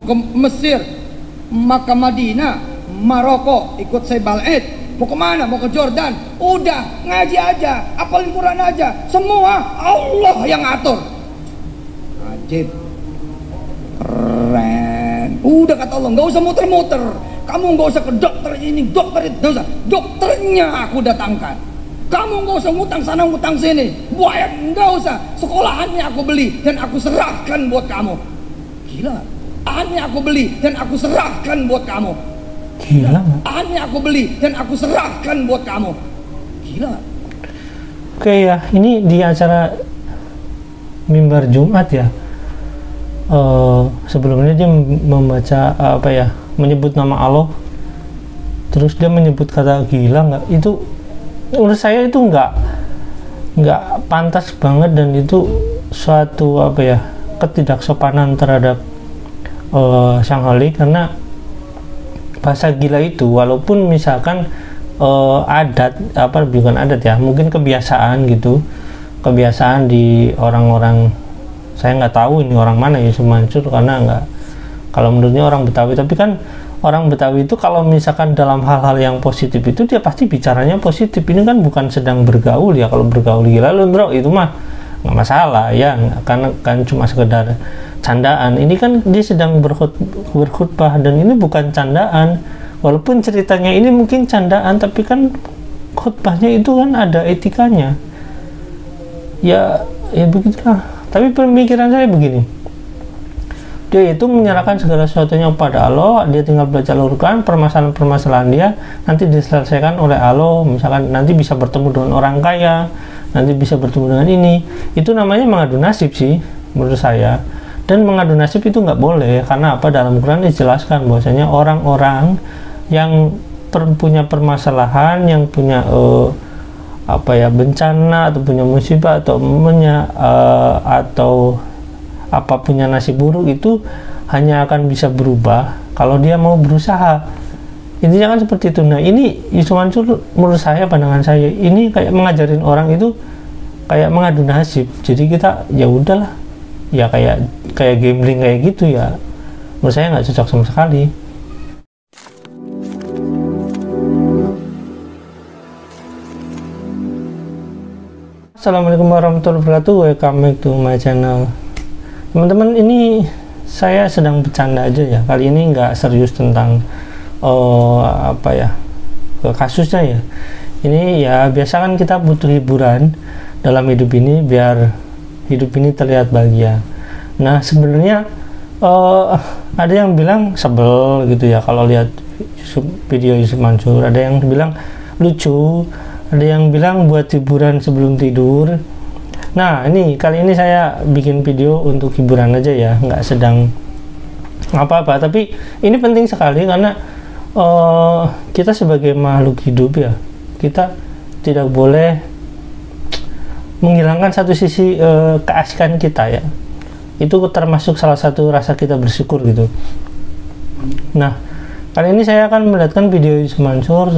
ke Mesir, Makkah, Madinah, Maroko, ikut Saibal Id, mau kemana? Mau ke Jordan, udah ngaji aja, apalin Quran aja, semua Allah yang ngatur. Ajib, keren. Udah kata Allah, nggak usah muter-muter, kamu nggak usah ke dokter ini, dokter itu, nggak usah. Dokternya aku datangkan. Kamu nggak usah ngutang sana, ngutang sini, buat nggak usah. Sekolahannya aku beli dan aku serahkan buat kamu. Gila. Lahannya aku beli dan aku serahkan buat kamu. Gila. Lahannya aku beli dan aku serahkan buat kamu. Gila. Oke ya, ini di acara mimbar Jumat ya. Sebelumnya dia membaca apa ya, menyebut nama Allah. Terus dia menyebut kata gila, nggak? Itu menurut saya itu nggak pantas banget, dan itu suatu apa ya, ketidaksopanan terhadap Sang Khalik. Karena bahasa gila itu walaupun misalkan adat, apa bukan adat ya, mungkin kebiasaan gitu, kebiasaan di orang-orang, saya nggak tahu ini orang mana Yusuf Mansur, karena nggak, kalau menurutnya orang Betawi. Tapi kan orang Betawi itu kalau misalkan dalam hal-hal yang positif itu dia pasti bicaranya positif. Ini kan bukan sedang bergaul ya, kalau bergaul gila lu bro itu mah nggak masalah ya, karena kan cuma sekedar candaan. Ini kan dia sedang berkhutbah dan ini bukan candaan, walaupun ceritanya ini mungkin candaan, tapi kan khutbahnya itu kan ada etikanya ya begitulah. Tapi pemikiran saya begini, dia itu menyerahkan segala sesuatunya kepada Allah, dia tinggal belajar Al-Quran, permasalahan-permasalahan dia nanti diselesaikan oleh Allah. Misalkan nanti bisa bertemu dengan orang kaya, nanti bisa bertemu dengan ini, itu namanya mengadu nasib sih menurut saya. Dan mengadu nasib itu nggak boleh, karena apa? Dalam Quran dijelaskan bahwasanya orang-orang yang punya permasalahan, yang punya apa ya, bencana atau punya musibah atau atau apa, punya nasib buruk, itu hanya akan bisa berubah kalau dia mau berusaha. Intinya kan seperti itu. Nah ini Yusuf Mansur menurut saya, pandangan saya, ini kayak mengajarin orang itu kayak mengadu nasib. Jadi kita ya udahlah ya, kayak gambling kayak gitu ya, menurut saya nggak cocok sama sekali. Assalamualaikum warahmatullahi wabarakatuh, welcome back to my channel. Teman-teman, ini saya sedang bercanda aja ya, kali ini nggak serius tentang apa ya, kasusnya ya. Ini ya biasa kan kita butuh hiburan dalam hidup ini biar hidup ini terlihat bahagia. Nah sebenarnya ada yang bilang sebel gitu ya kalau lihat video Yusuf Mansur, ada yang bilang lucu, ada yang bilang buat hiburan sebelum tidur. Nah ini kali ini saya bikin video untuk hiburan aja ya, nggak sedang apa-apa, tapi ini penting sekali karena kita sebagai makhluk hidup ya, kita tidak boleh menghilangkan satu sisi keasikan kita ya. Itu termasuk salah satu rasa kita bersyukur gitu. Nah kali ini saya akan melihatkan video Yusuf Mansur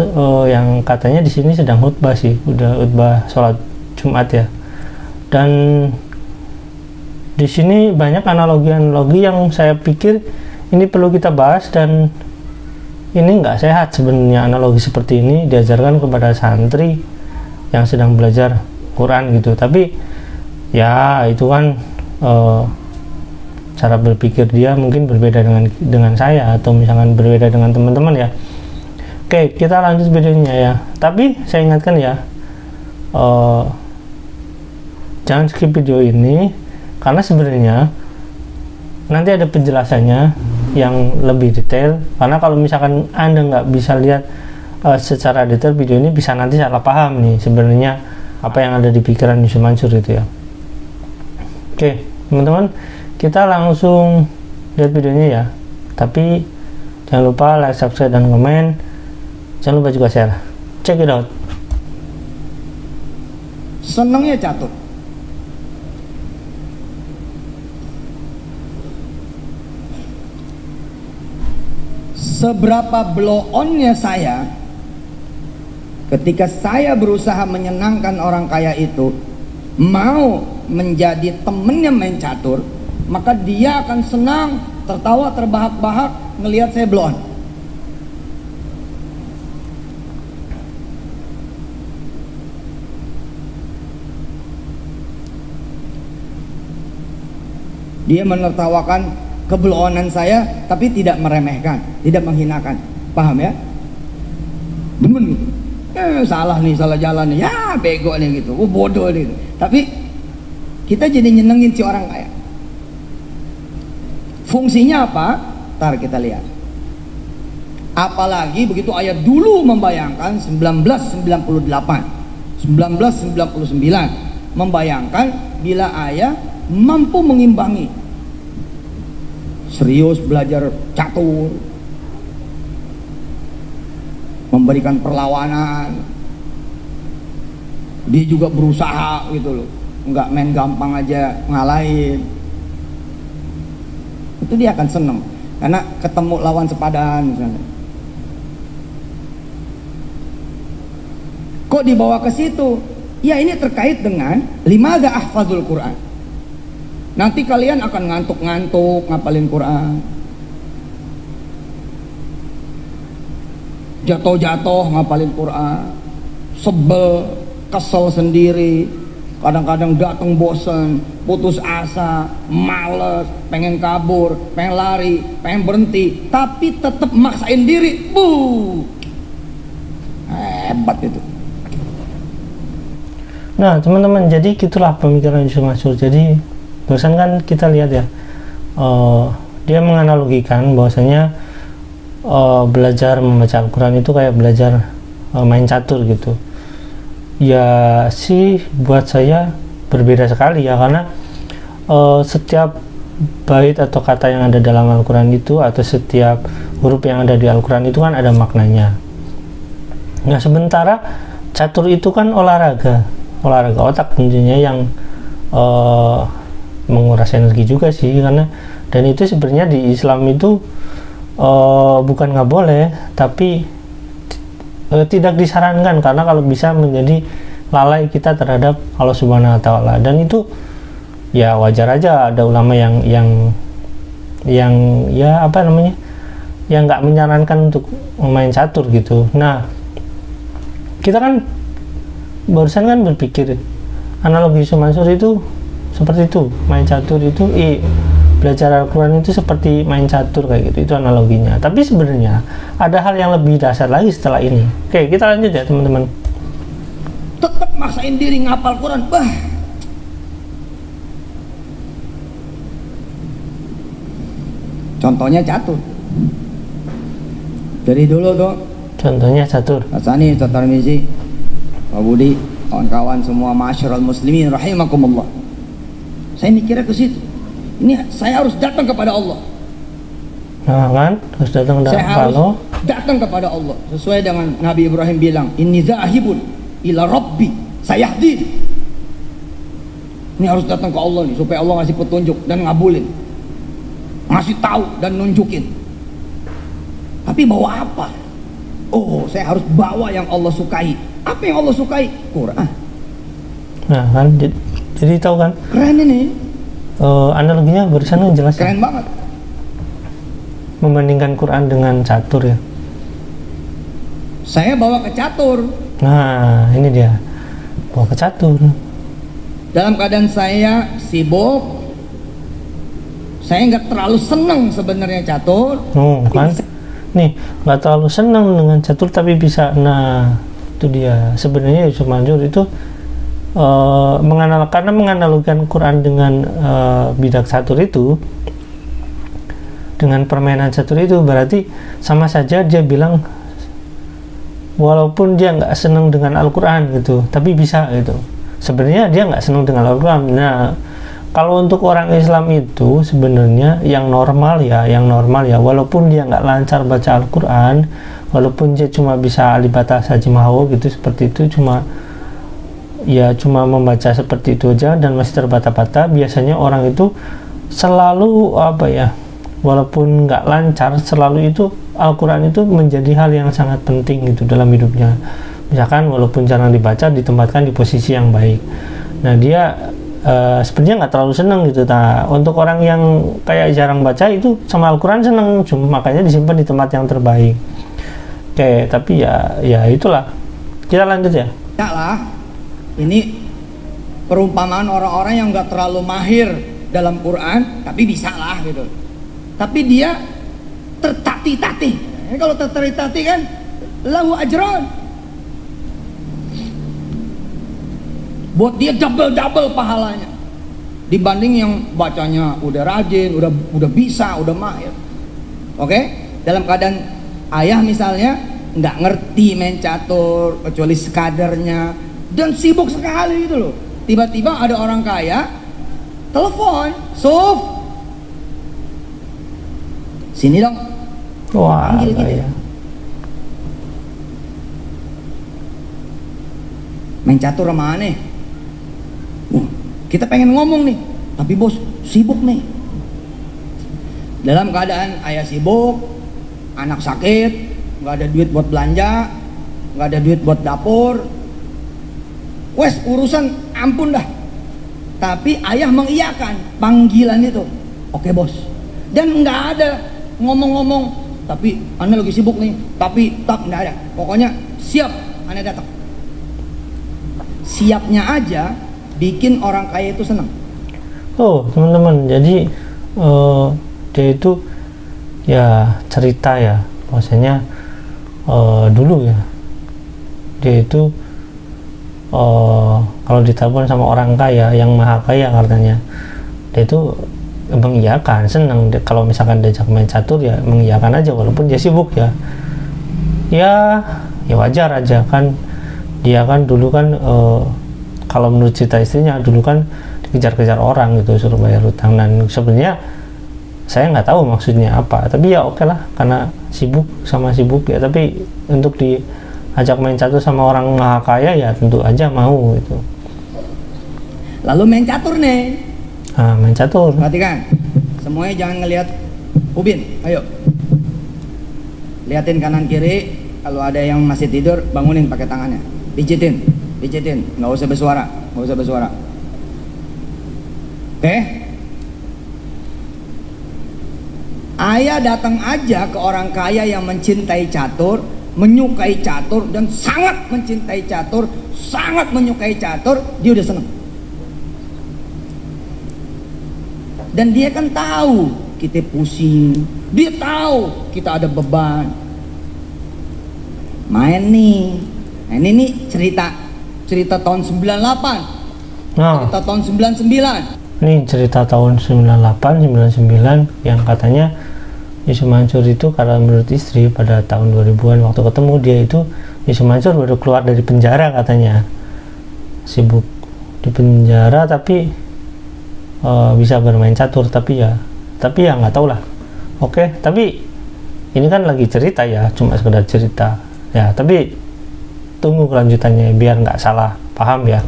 yang katanya di sini sedang khutbah sih, udah khutbah sholat Jumat ya. Dan di sini banyak analogi-analogi yang saya pikir ini perlu kita bahas, dan ini nggak sehat sebenarnya analogi seperti ini diajarkan kepada santri yang sedang belajar Quran gitu. Tapi ya itu kan cara berpikir dia mungkin berbeda dengan saya, atau misalkan berbeda dengan teman-teman ya. Oke, kita lanjut videonya ya. Tapi saya ingatkan ya, jangan skip video ini, karena sebenarnya nanti ada penjelasannya yang lebih detail. Karena kalau misalkan Anda nggak bisa lihat secara detail video ini, bisa nanti salah paham nih sebenarnya apa yang ada di pikiran Yusuf Mansur itu ya. Oke teman-teman, kita langsung lihat videonya ya. Tapi jangan lupa like, subscribe, dan komen. Jangan lupa juga share. Check it out. Senengnya catur. Seberapa blow on-nya saya ketika saya berusaha menyenangkan orang kaya itu, mau menjadi temennya main catur, maka dia akan senang tertawa terbahak-bahak ngelihat saya blow on. Dia menertawakan kebeloonan saya, tapi tidak meremehkan, tidak menghinakan. Paham ya? Demen gitu. Salah nih, salah jalan nih. Ya bego nih gitu. Bodoh nih. Tapi kita jadi nyenengin si orang kaya. Fungsinya apa? Ntar kita lihat. Apalagi begitu ayat dulu membayangkan 1998, 1999 membayangkan bila ayah mampu mengimbangi, serius belajar catur, memberikan perlawanan, dia juga berusaha gitu loh, nggak main gampang aja ngalahin. Itu dia akan seneng karena ketemu lawan sepadan misalnya. Kok dibawa ke situ? Ya ini terkait dengan limadza ahfazul Quran. Nanti kalian akan ngantuk-ngantuk ngapalin Quran, jatuh-jatuh ngapalin Quran, sebel, kesel sendiri, kadang-kadang datang bosen, putus asa, males, pengen kabur, pengen lari, pengen berhenti, tapi tetap maksain diri. Hebat itu. Nah teman-teman, jadi gitulah pemikiran Yusuf Mansur. Jadi barusan kan kita lihat ya, dia menganalogikan bahwasanya belajar membaca Al-Quran itu kayak belajar main catur gitu. Ya sih buat saya berbeda sekali ya, karena setiap bait atau kata yang ada dalam Al-Quran itu, atau setiap huruf yang ada di Al-Quran itu kan ada maknanya. Nah sementara catur itu kan olahraga otak tentunya, yang menguras energi juga sih, karena dan itu sebenarnya di Islam itu bukan nggak boleh, tapi tidak disarankan, karena kalau bisa menjadi lalai kita terhadap Allah Subhanahu Wa Taala. Dan itu ya wajar aja ada ulama yang ya apa namanya, yang nggak menyarankan untuk main catur gitu. Nah kita kan barusan kan berpikir analogi Yusuf Mansur itu seperti itu, main catur itu belajar Al-Quran itu seperti main catur kayak gitu, itu analoginya. Tapi sebenarnya ada hal yang lebih dasar lagi setelah ini. Oke, kita lanjut ya teman-teman. Tetap maksain diri ngapal Quran, contohnya catur. Dari dulu tuh contohnya catur. Asani, Catur Misi, Pak Budi, kawan-kawan semua masyarul muslimin rahimakumullah. Saya mikirnya ke situ. Ini saya harus datang kepada Allah. Nah kan, harus datang kepada Allah. Saya harus datang kepada Allah sesuai dengan Nabi Ibrahim bilang, inni zahibun ila rabbi sayahdi. Ini harus datang ke Allah nih, supaya Allah ngasih petunjuk dan ngabulin, ngasih tahu dan nunjukin. Tapi bawa apa? Oh, saya harus bawa yang Allah sukai. Apa yang Allah sukai? Quran. Nah kan, jadi tahu kan? Keren ini. Analoginya barusan jelas. Keren banget. Membandingkan Quran dengan catur ya. Saya bawa ke catur. Nah ini dia, bawa ke catur. Dalam keadaan saya sibuk, saya nggak terlalu seneng sebenarnya catur. Kan? Nih nggak terlalu senang dengan catur tapi bisa. Nah itu dia sebenarnya Yusuf Mansur itu karena menganalogikan Quran dengan bidak catur itu, dengan permainan catur itu, berarti sama saja dia bilang walaupun dia nggak senang dengan Al-Quran gitu, tapi bisa gitu. Sebenarnya dia nggak senang dengan Al-Quran. Nah kalau untuk orang Islam itu sebenarnya yang normal ya, walaupun dia nggak lancar baca Al-Quran, walaupun dia cuma bisa alibata sajimaho gitu, seperti itu, cuma membaca seperti itu aja dan masih terbata-bata, biasanya orang itu selalu walaupun nggak lancar, selalu itu Al-Quran itu menjadi hal yang sangat penting gitu dalam hidupnya. Misalkan walaupun jarang dibaca, ditempatkan di posisi yang baik. Nah dia sebenarnya nggak terlalu seneng gitu. Nah, untuk orang yang kayak jarang baca itu sama Al-Quran seneng, cuma makanya disimpan di tempat yang terbaik. Oke, tapi ya itulah. Kita lanjut ya. Ya lah, ini perumpamaan orang-orang yang nggak terlalu mahir dalam Quran, tapi bisa lah gitu. Tapi dia tertatih-tatih. Kalau tertatih-tatih kan lahu ajran. Buat dia double pahalanya dibanding yang bacanya udah rajin, udah bisa, udah mahir. Oke? Dalam keadaan ayah misalnya nggak ngerti main catur kecuali sekadarnya dan sibuk sekali gitu loh. Tiba-tiba ada orang kaya telepon, "Suf, sini dong." Wah, Panggil gitu. ya. Main catur sama aneh. Kita pengen ngomong nih, tapi bos sibuk nih. Dalam keadaan ayah sibuk, anak sakit, nggak ada duit buat belanja, nggak ada duit buat dapur. Wes urusan ampun dah. Tapi ayah mengiyakan panggilan itu. Oke bos. Dan nggak ada ngomong-ngomong. Tapi aneh lagi sibuk nih. Tapi tak nggak ada. Pokoknya siap, aneh datang. Siapnya aja bikin orang kaya itu senang. Oh teman-teman, jadi dia itu ya cerita ya, bahwasanya dulu ya dia itu kalau ditelepon sama orang kaya yang maha kaya katanya, dia itu mengiyakan, senang. Kalau misalkan diajak main catur ya mengiyakan aja walaupun dia sibuk ya. Ya wajar aja kan, dia kan dulu kan kalau menurut cerita istrinya dulu kan dikejar-kejar orang gitu suruh bayar hutang, dan sebenarnya saya nggak tahu maksudnya apa, tapi ya oke lah karena sibuk ya. Tapi untuk diajak main catur sama orang maha kaya ya tentu aja mau gitu. Lalu main catur nih. Nah, main catur. Perhatikan, semuanya jangan ngelihat Ubin. Ayo, liatin kanan kiri. Kalau ada yang masih tidur, bangunin pakai tangannya, pijitin, nggak usah bersuara. Oke? Ayah datang aja ke orang kaya yang mencintai catur, menyukai catur, dan sangat mencintai catur, sangat menyukai catur, dia udah seneng. Dan dia kan tahu kita pusing, dia tahu kita ada beban. Main nih. Nah, ini nih cerita tahun 98. Nah, Cerita tahun 99. ini cerita tahun 98, 99 yang katanya Yusuf Mansur itu karena menurut istri pada tahun 2000-an waktu ketemu dia itu Yusuf Mansur baru keluar dari penjara katanya, sibuk di penjara tapi bisa bermain catur, tapi ya nggak tahu lah. Oke, tapi ini kan lagi cerita ya, cuma sekedar cerita ya, tapi tunggu kelanjutannya biar nggak salah paham ya.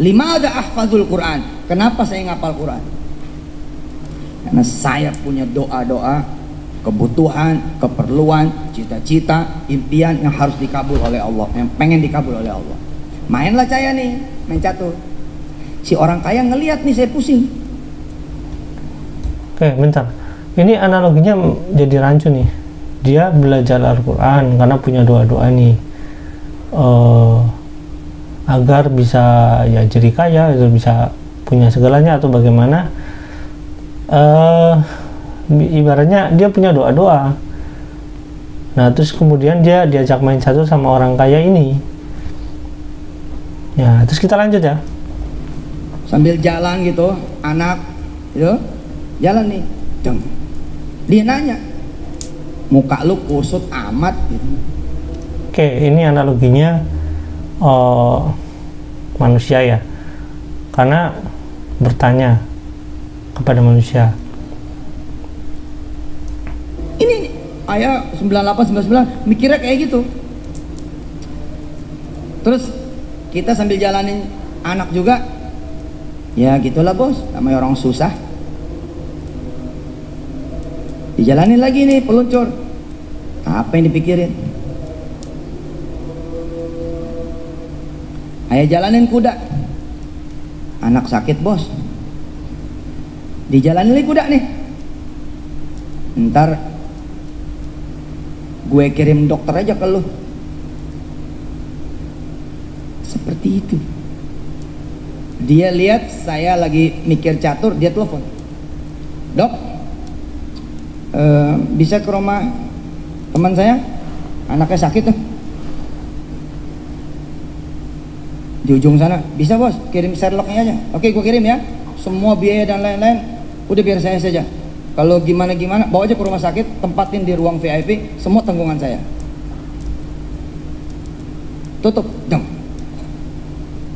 Limada ahfadzul Quran. Kenapa saya ngapal Quran? Karena saya punya doa-doa, kebutuhan, keperluan, cita-cita, impian yang harus dikabul oleh Allah, yang pengen dikabul oleh Allah. Mainlah saya nih, main catur. Si orang kaya ngelihat nih saya pusing. Oke, bentar. Ini analoginya jadi rancu nih. Dia belajar Al-Quran karena punya doa-doa nih. Agar bisa ya jadi kaya, itu bisa punya segalanya atau bagaimana. Ibaratnya dia punya doa-doa. Nah, terus kemudian dia diajak main catur sama orang kaya ini. Ya, terus kita lanjut ya. Sambil jalan gitu, anak gitu, jalan nih, deng. Dia nanya, muka lu kusut amat gitu. Oke, ini analoginya manusia ya, karena bertanya kepada manusia. Ini ayah 98, 99 mikirnya kayak gitu. Terus kita sambil jalanin anak juga, ya gitulah bos, namanya orang susah. Dijalanin lagi nih peluncur, apa yang dipikirin? Ayah jalanin kuda, anak sakit bos, dijalanin lagi kuda nih, ntar gue kirim dokter aja ke lu. Seperti itu. Dia lihat saya lagi mikir catur, dia telepon, dok, bisa ke rumah teman saya, anaknya sakit tuh di ujung sana. Bisa bos, kirim Sherlocknya aja. Oke, gue kirim ya, semua biaya dan lain-lain udah biar saya saja. Kalau gimana-gimana bawa aja ke rumah sakit, tempatin di ruang VIP, semua tanggungan saya. Tutup, dong.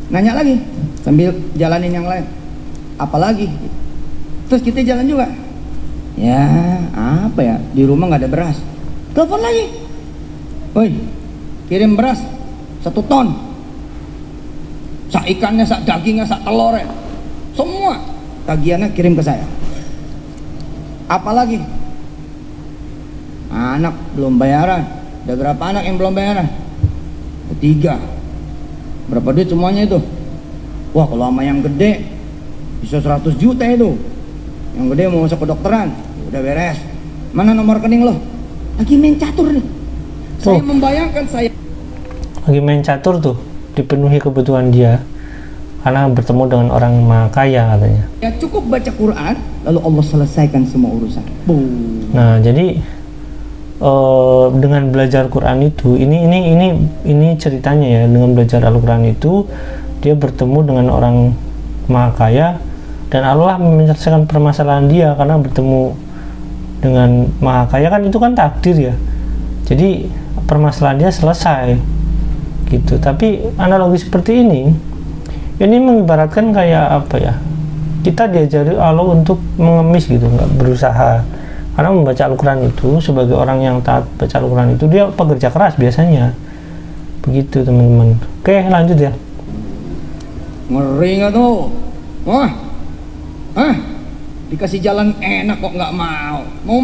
Nanya lagi sambil jalanin yang lain, apalagi terus kita jalan juga. Ya apa ya, di rumah nggak ada beras, telepon lagi, woi kirim beras 1 ton, sak ikannya, sak dagingnya, sak telurnya, semua tagihannya kirim ke saya. Apalagi anak belum bayaran, ada berapa anak yang belum bayaran? 3. Berapa duit semuanya itu? Wah kalau sama yang gede bisa 100 juta itu. Yang gede mau masuk kedokteran, udah beres. Mana nomor rekening lo? Lagi main catur nih. Saya membayangkan saya lagi main catur tuh, dipenuhi kebutuhan dia karena bertemu dengan orang maha kaya katanya. Ya cukup baca Quran, lalu Allah selesaikan semua urusan. Boom. Nah jadi dengan belajar Quran itu, ini ceritanya ya, dengan belajar Al-Quran itu dia bertemu dengan orang maha kaya dan Allah menyelesaikan permasalahan dia karena bertemu dengan maha kaya. Kan itu kan takdir ya, jadi permasalahan dia selesai gitu. Tapi analogi seperti ini mengibaratkan kayak apa ya, kita diajari Allah untuk mengemis gitu, nggak berusaha. Karena membaca Al-Quran itu, sebagai orang yang taat baca Al-Quran itu, dia pekerja keras biasanya. Begitu teman-teman. Oke lanjut ya. Ngeri nggak tuh? Wah, dikasih jalan enak kok nggak mau. Mau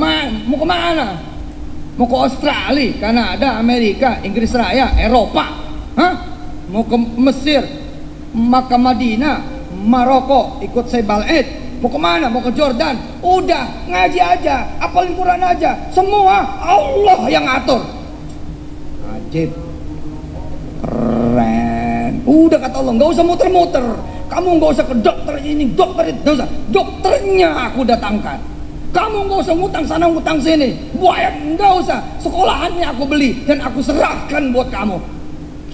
kemana? Mau ke Australia, Kanada, Amerika, Inggris Raya, Eropa? Mau ke Mesir, Makkah, Madinah, Maroko, ikut Sebal Eid? Mau kemana? Mau ke Jordan? Udah, ngaji aja, apalin Quran aja, semua Allah yang ngatur. Ajib, keren. Udah kata Allah, nggak usah muter-muter. Kamu nggak usah ke dokter ini, dokter itu, nggak usah. Dokternya aku datangkan. Kamu nggak usah ngutang sana, ngutang sini. Buat nggak usah. Sekolahannya aku beli dan aku serahkan buat kamu.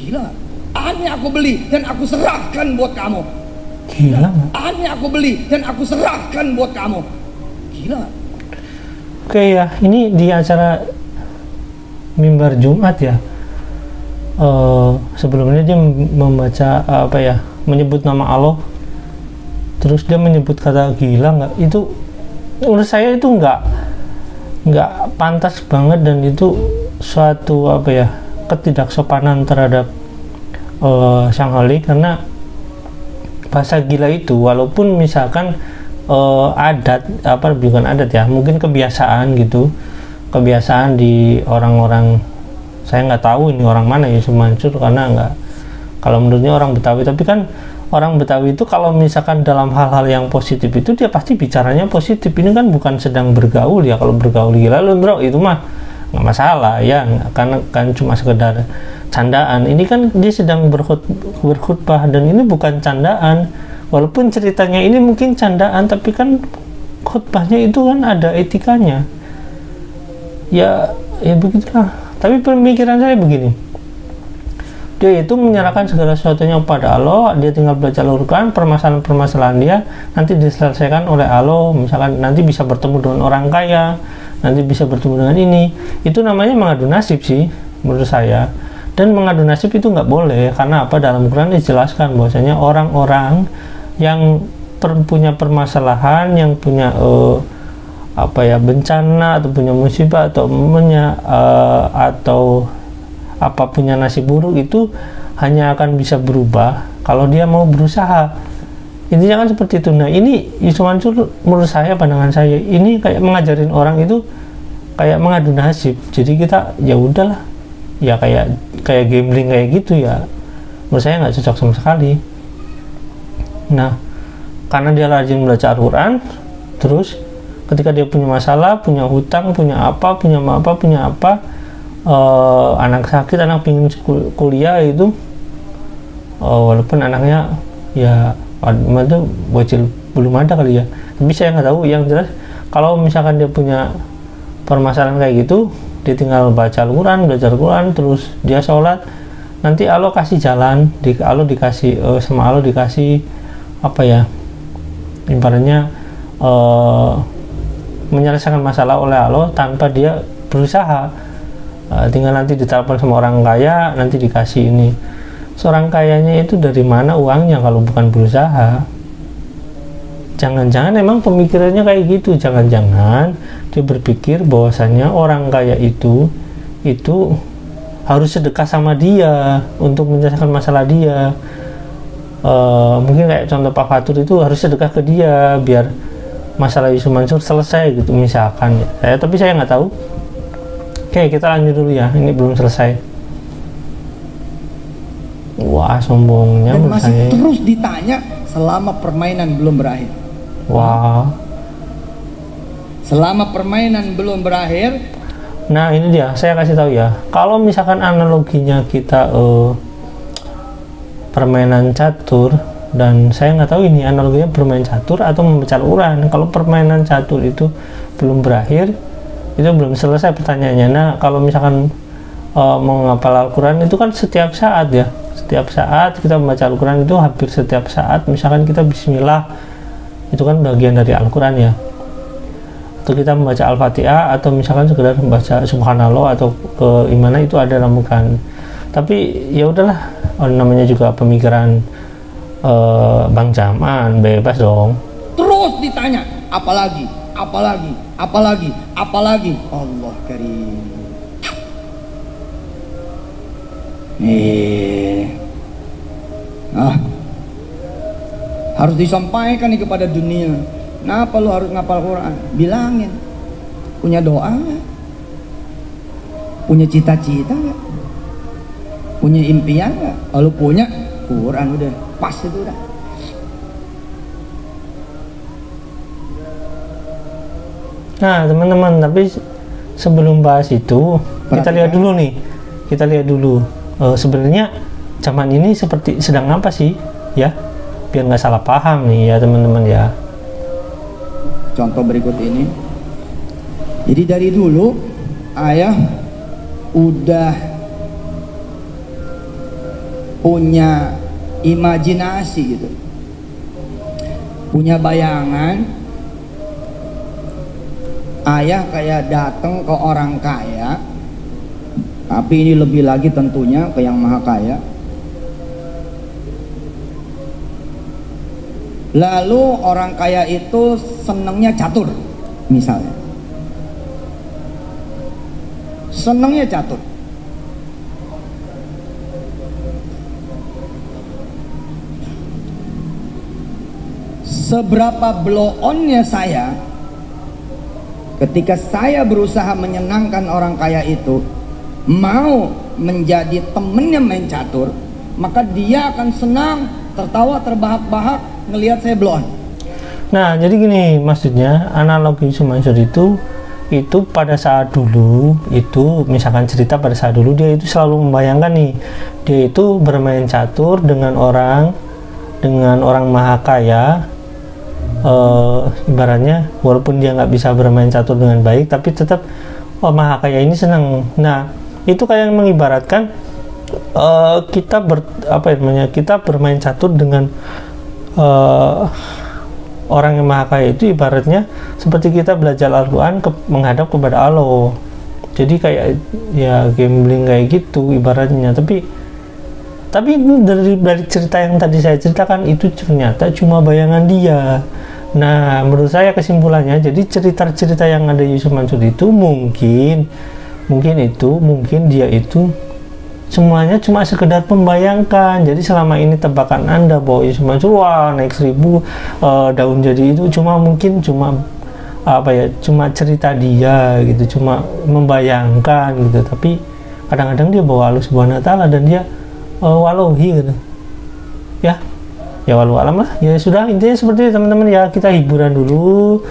Gila. Sekolahannya aku beli dan aku serahkan buat kamu. Gila. Hanya aku beli dan aku serahkan buat kamu. Gila. Oke ya, ini di acara mimbar Jumat ya. Sebelumnya dia membaca menyebut nama Allah. Terus dia menyebut kata gila, nggak? Itu menurut saya itu nggak pantas banget, dan itu suatu ketidaksopanan terhadap Sang Holi. Karena bahasa gila itu walaupun misalkan bukan adat ya, mungkin kebiasaan gitu, kebiasaan di orang-orang, saya nggak tahu ini orang mana ya, Mansur, karena nggak, kalau menurutnya orang Betawi. Tapi kan orang Betawi itu kalau misalkan dalam hal-hal yang positif itu dia pasti bicaranya positif. Ini kan bukan sedang bergaul ya, kalau bergaul gila lu bro itu mah nggak masalah ya, karena kan cuma sekedar candaan. Ini kan dia sedang berkhutbah dan ini bukan candaan. Walaupun ceritanya ini mungkin candaan, tapi kan khutbahnya itu kan ada etikanya. Ya begitulah. Tapi pemikiran saya begini, dia itu menyerahkan segala sesuatunya kepada Allah. Dia tinggal belajar Al-Quran, permasalahan-permasalahan dia nanti diselesaikan oleh Allah. Misalkan nanti bisa bertemu dengan orang kaya, nanti bisa bertemu dengan ini. Itu namanya mengadu nasib sih menurut saya. Dan mengadu nasib itu nggak boleh, karena apa? Dalam Quran dijelaskan bahwasanya orang-orang yang punya permasalahan, yang punya bencana atau punya musibah atau punya nasib buruk, itu hanya akan bisa berubah kalau dia mau berusaha. Intinya kan seperti itu. Nah ini Yusuf Mansur menurut saya, pandangan saya, ini kayak mengajarin orang itu kayak mengadu nasib. Jadi kita ya udahlah, ya kayak gambling kayak gitu ya, menurut saya nggak cocok sama sekali. Nah karena dia rajin membaca Al-Quran. Terus ketika dia punya masalah, punya hutang, punya apa, anak sakit, anak pingin kuliah itu, walaupun anaknya ya itu bocil belum ada kali ya, tapi saya nggak tahu. Yang jelas kalau misalkan dia punya permasalahan kayak gitu, dia tinggal baca Al-Quran, belajar Al-Quran, terus dia sholat, nanti Allah kasih jalan, Allah dikasih sama Allah dikasih apa ya, ibaratnya menyelesaikan masalah oleh Allah tanpa dia berusaha. Tinggal nanti ditelepon sama orang kaya, nanti dikasih ini. Seorang kayanya itu dari mana uangnya kalau bukan berusaha? Jangan-jangan emang pemikirannya kayak gitu. Jangan-jangan dia berpikir bahwasannya orang kaya itu harus sedekah sama dia untuk menyelesaikan masalah dia. Mungkin kayak contoh Pak Fatur itu harus sedekah ke dia biar masalah Yusuf Mansur selesai gitu misalkan. Tapi saya nggak tahu. Oke, kita lanjut dulu ya, ini belum selesai. Wah, sombongnya. Dan masih terus ditanya selama permainan belum berakhir. Wah. Selama permainan belum berakhir. Nah, ini dia, saya kasih tahu ya. Kalau misalkan analoginya kita permainan catur, dan saya nggak tahu ini analoginya bermain catur atau membaca Al-Quran. Kalau permainan catur itu belum berakhir, itu belum selesai pertanyaannya. Nah, kalau misalkan mau ngapal Al-Quran itu kan setiap saat ya, setiap saat kita membaca Al-Quran itu hampir setiap saat. Misalkan kita bismillah, itu kan bagian dari Al-Quran ya, atau kita membaca Al-Fatihah, atau misalkan sekedar membaca Subhanallah atau keimanan, itu ada ramukan. Tapi ya udahlah, namanya juga pemikiran Bang Jaman, bebas dong. Terus ditanya apalagi Allah karim. Harus disampaikan nih kepada dunia. Kenapa lu harus ngapal Quran? Bilangin, punya doa gak? Punya cita-cita gak? Punya impian gak? Kalau punya, Quran udah pas itu udah. Nah teman-teman, tapi sebelum bahas itu, kita lihat dulu nih. Sebenarnya zaman ini seperti sedang apa sih ya, biar nggak salah paham nih ya teman-teman ya. Contoh berikut ini. Jadi dari dulu ayah udah punya imajinasi gitu, punya bayangan ayah kayak datang ke orang kaya, tapi ini lebih lagi tentunya ke yang maha kaya. Lalu orang kaya itu senengnya catur, misalnya senengnya catur. Seberapa blow on-nya saya ketika saya berusaha menyenangkan orang kaya itu, mau menjadi temennya main catur, maka dia akan senang, tertawa terbahak-bahak ngelihat saya blow on. Nah, jadi gini maksudnya, analogi Mansur itu pada saat dulu itu, misalkan cerita pada saat dulu, dia itu selalu membayangkan nih, dia itu bermain catur dengan orang maha kaya. Ibaratnya walaupun dia nggak bisa bermain catur dengan baik, tapi tetap maha kaya ini senang. Nah, itu kayak mengibaratkan kita bermain catur dengan orang yang maha kaya itu, ibaratnya seperti kita belajar Al-Quran menghadap kepada Allah. Jadi kayak ya gambling kayak gitu ibaratnya. Tapi dari cerita yang tadi saya ceritakan itu ternyata cuma bayangan dia. Nah, menurut saya kesimpulannya, jadi cerita-cerita yang ada Yusuf Mansur itu mungkin dia itu semuanya cuma sekedar membayangkan. Jadi selama ini tebakan Anda bahwa Yusuf Mansur naik 1000 daun jadi itu cuma cerita dia gitu, cuma membayangkan gitu. Tapi kadang-kadang dia bawa Allah Subhanahu wa taala dan dia wallahi gitu. Ya. ya walau alam lah, ya sudah, intinya seperti itu teman-teman ya, kita hiburan dulu.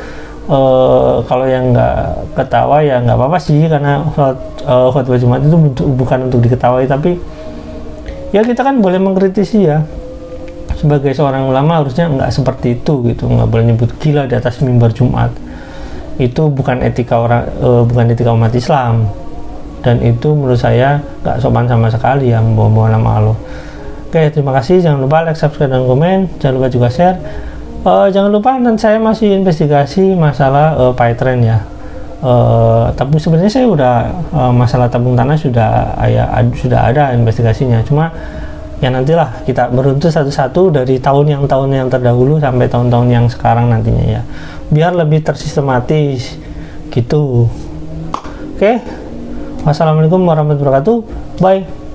Kalau yang nggak ketawa ya nggak apa-apa sih, karena khotbah Jumat itu bukan untuk diketawai, tapi ya kita kan boleh mengkritisi ya. Sebagai seorang ulama harusnya nggak seperti itu gitu, nggak boleh nyebut gila di atas mimbar Jumat. Itu bukan etika bukan etika umat Islam, dan itu menurut saya nggak sopan sama sekali ya, membawa nama Allah. Oke, terima kasih, jangan lupa like, subscribe, dan komen, jangan lupa juga share. Jangan lupa, nanti saya masih investigasi masalah Python ya. Tapi sebenarnya saya udah masalah tabung tanah sudah ada investigasinya. Cuma ya nantilah kita beruntut satu-satu dari tahun yang terdahulu sampai tahun-tahun yang sekarang nantinya ya. Biar lebih tersistematis gitu. Oke. Wassalamualaikum warahmatullahi wabarakatuh. Bye.